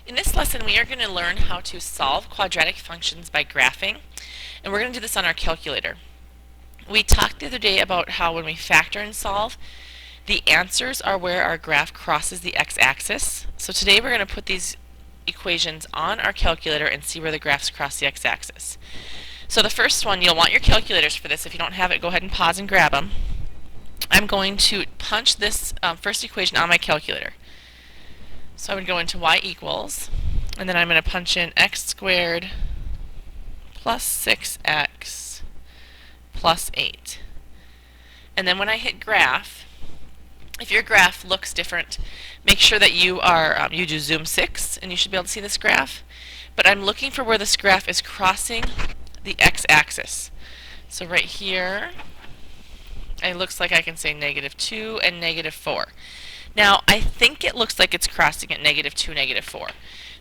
In this lesson, we are going to learn how to solve quadratic functions by graphing, and we're going to do this on our calculator. We talked the other day about how when we factor and solve, the answers are where our graph crosses the x-axis. So today we're going to put these equations on our calculator and see where the graphs cross the x-axis. So the first one, you'll want your calculators for this. If you don't have it, go ahead and pause and grab them. I'm going to punch this first equation on my calculator. So I would go into y equals, and then I'm going to punch in x squared plus 6x plus 8. And then when I hit graph, if your graph looks different, make sure that you do zoom 6, and you should be able to see this graph. But I'm looking for where this graph is crossing the x-axis. So right here, it looks like I can say -2 and -4. Now, I think it looks like it's crossing at -2, -4.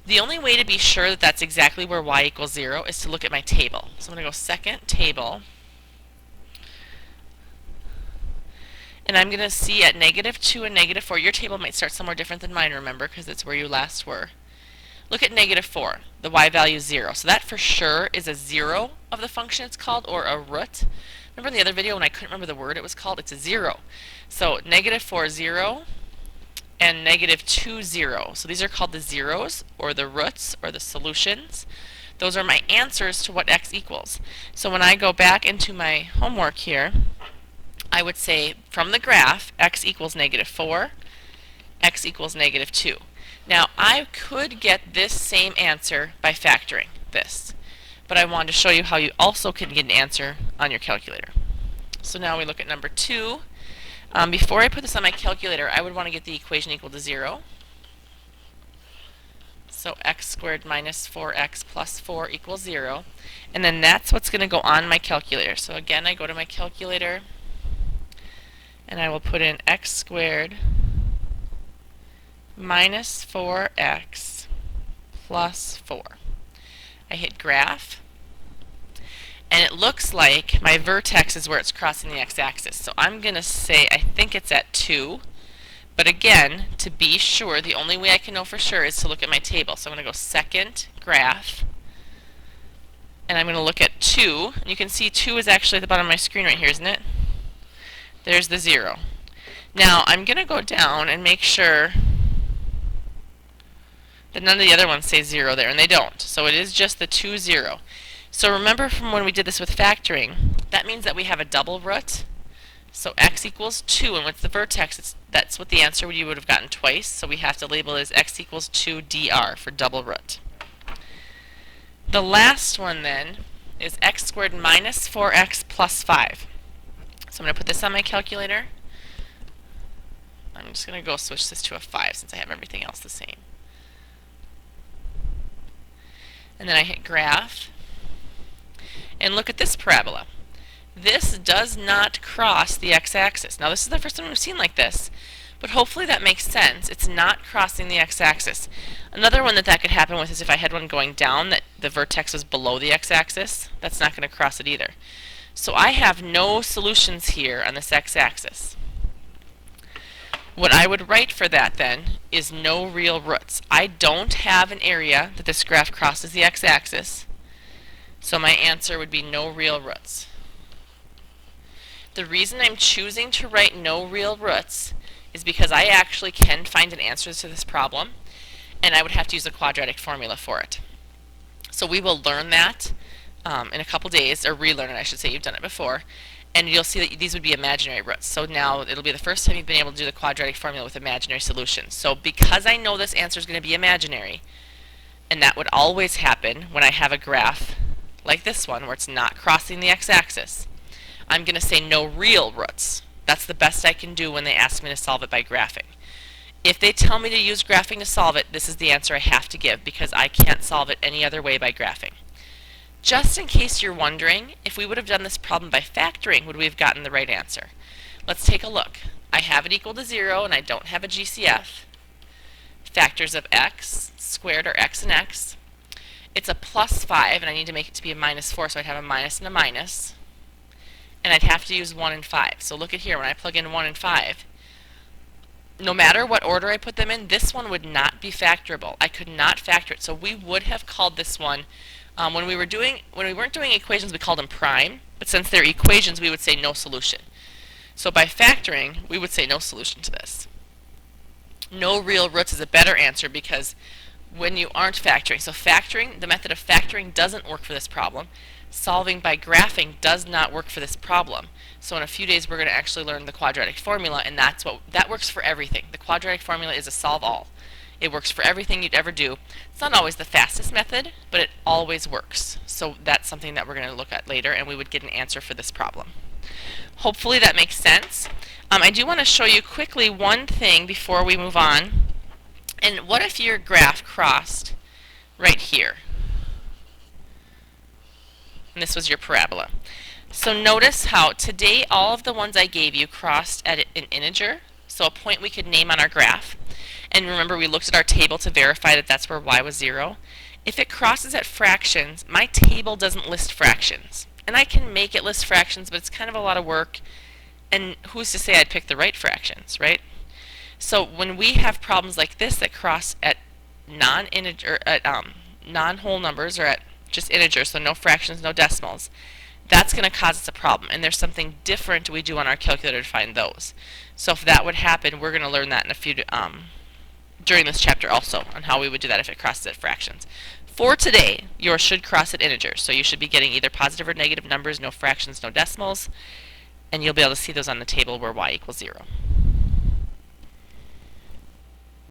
The only way to be sure that that's exactly where y equals 0 is to look at my table. So I'm going to go second table, and I'm going to see at -2 and -4. Your table might start somewhere different than mine, remember, because it's where you last were. Look at -4. The y value is 0. So that for sure is a 0 of the function it's called, or a root. Remember in the other video when I couldn't remember the word it was called? It's a 0. So -4, 0. And -2, 0. So these are called the zeros, or the roots, or the solutions. Those are my answers to what x equals. So when I go back into my homework here, I would say from the graph, x equals -4, x equals -2. Now I could get this same answer by factoring this, but I wanted to show you how you also can get an answer on your calculator. So now we look at number 2. Before I put this on my calculator, I would want to get the equation equal to 0. So x squared minus 4x plus 4 equals 0. And then that's what's going to go on my calculator. So again, I go to my calculator, and I will put in x squared minus 4x plus 4. I hit graph, and it looks like my vertex is where it's crossing the x-axis. So I'm going to say I think it's at 2. But again, to be sure, the only way I can know for sure is to look at my table. So I'm going to go second graph, and I'm going to look at 2. You can see 2 is actually at the bottom of my screen right here, isn't it? There's the 0. Now I'm going to go down and make sure that none of the other ones say 0 there, and they don't. So it is just the 2, 0. So remember from when we did this with factoring, that means that we have a double root. So x equals 2, and with the vertex, that's what the answer you would have gotten twice. So we have to label it as x equals 2 dr for double root. The last one then is x squared minus 4x plus 5. So I'm going to put this on my calculator. I'm just going to go switch this to a 5 since I have everything else the same. And then I hit graph. And look at this parabola. This does not cross the x-axis. Now this is the first time we've seen like this, but hopefully that makes sense. It's not crossing the x-axis. Another one that could happen with is if I had one going down that the vertex was below the x-axis. That's not going to cross it either. So I have no solutions here on this x-axis. What I would write for that then is no real roots. I don't have an area that this graph crosses the x-axis. So my answer would be no real roots. The reason I'm choosing to write no real roots is because I actually can find an answer to this problem, and I would have to use a quadratic formula for it. So we will learn that in a couple days, or relearn it, I should say. You've done it before, and you'll see that these would be imaginary roots. So now it'll be the first time you've been able to do the quadratic formula with imaginary solutions. So because I know this answer is going to be imaginary, and that would always happen when I have a graph like this one where it's not crossing the x-axis, I'm going to say no real roots. That's the best I can do when they ask me to solve it by graphing. If they tell me to use graphing to solve it, this is the answer I have to give because I can't solve it any other way by graphing. Just in case you're wondering, if we would have done this problem by factoring, would we have gotten the right answer? Let's take a look. I have it equal to 0 and I don't have a GCF. Factors of x squared are x and x. It's a plus 5, and I need to make it to be a minus 4, so I'd have a minus and a minus. And I'd have to use 1 and 5. So look at here, when I plug in 1 and 5, no matter what order I put them in, this one would not be factorable. I could not factor it. So we would have called this one, when we weren't doing equations, we called them prime. But since they're equations, we would say no solution. So by factoring, we would say no solution to this. No real roots is a better answer because when you aren't factoring, so factoring, the method of factoring doesn't work for this problem. Solving by graphing does not work for this problem. So in a few days we're going to actually learn the quadratic formula, and that works for everything. The quadratic formula is a solve all. It works for everything you'd ever do. It's not always the fastest method, but it always works. So that's something that we're going to look at later, and we would get an answer for this problem. Hopefully that makes sense. I do want to show you quickly one thing before we move on. And what if your graph crossed right here? And this was your parabola. So notice how today all of the ones I gave you crossed at an integer, so a point we could name on our graph. And remember, we looked at our table to verify that that's where y was 0. If it crosses at fractions, my table doesn't list fractions. And I can make it list fractions, but it's kind of a lot of work. And who's to say I'd pick the right fractions, right? So when we have problems like this that cross at non-integer, non-whole numbers, or at just integers, so no fractions, no decimals, that's going to cause us a problem. And there's something different we do on our calculator to find those. So if that would happen, we're going to learn that in a few during this chapter also, on how we would do that if it crosses at fractions. For today, yours should cross at integers, so you should be getting either positive or negative numbers, no fractions, no decimals, and you'll be able to see those on the table where y equals 0.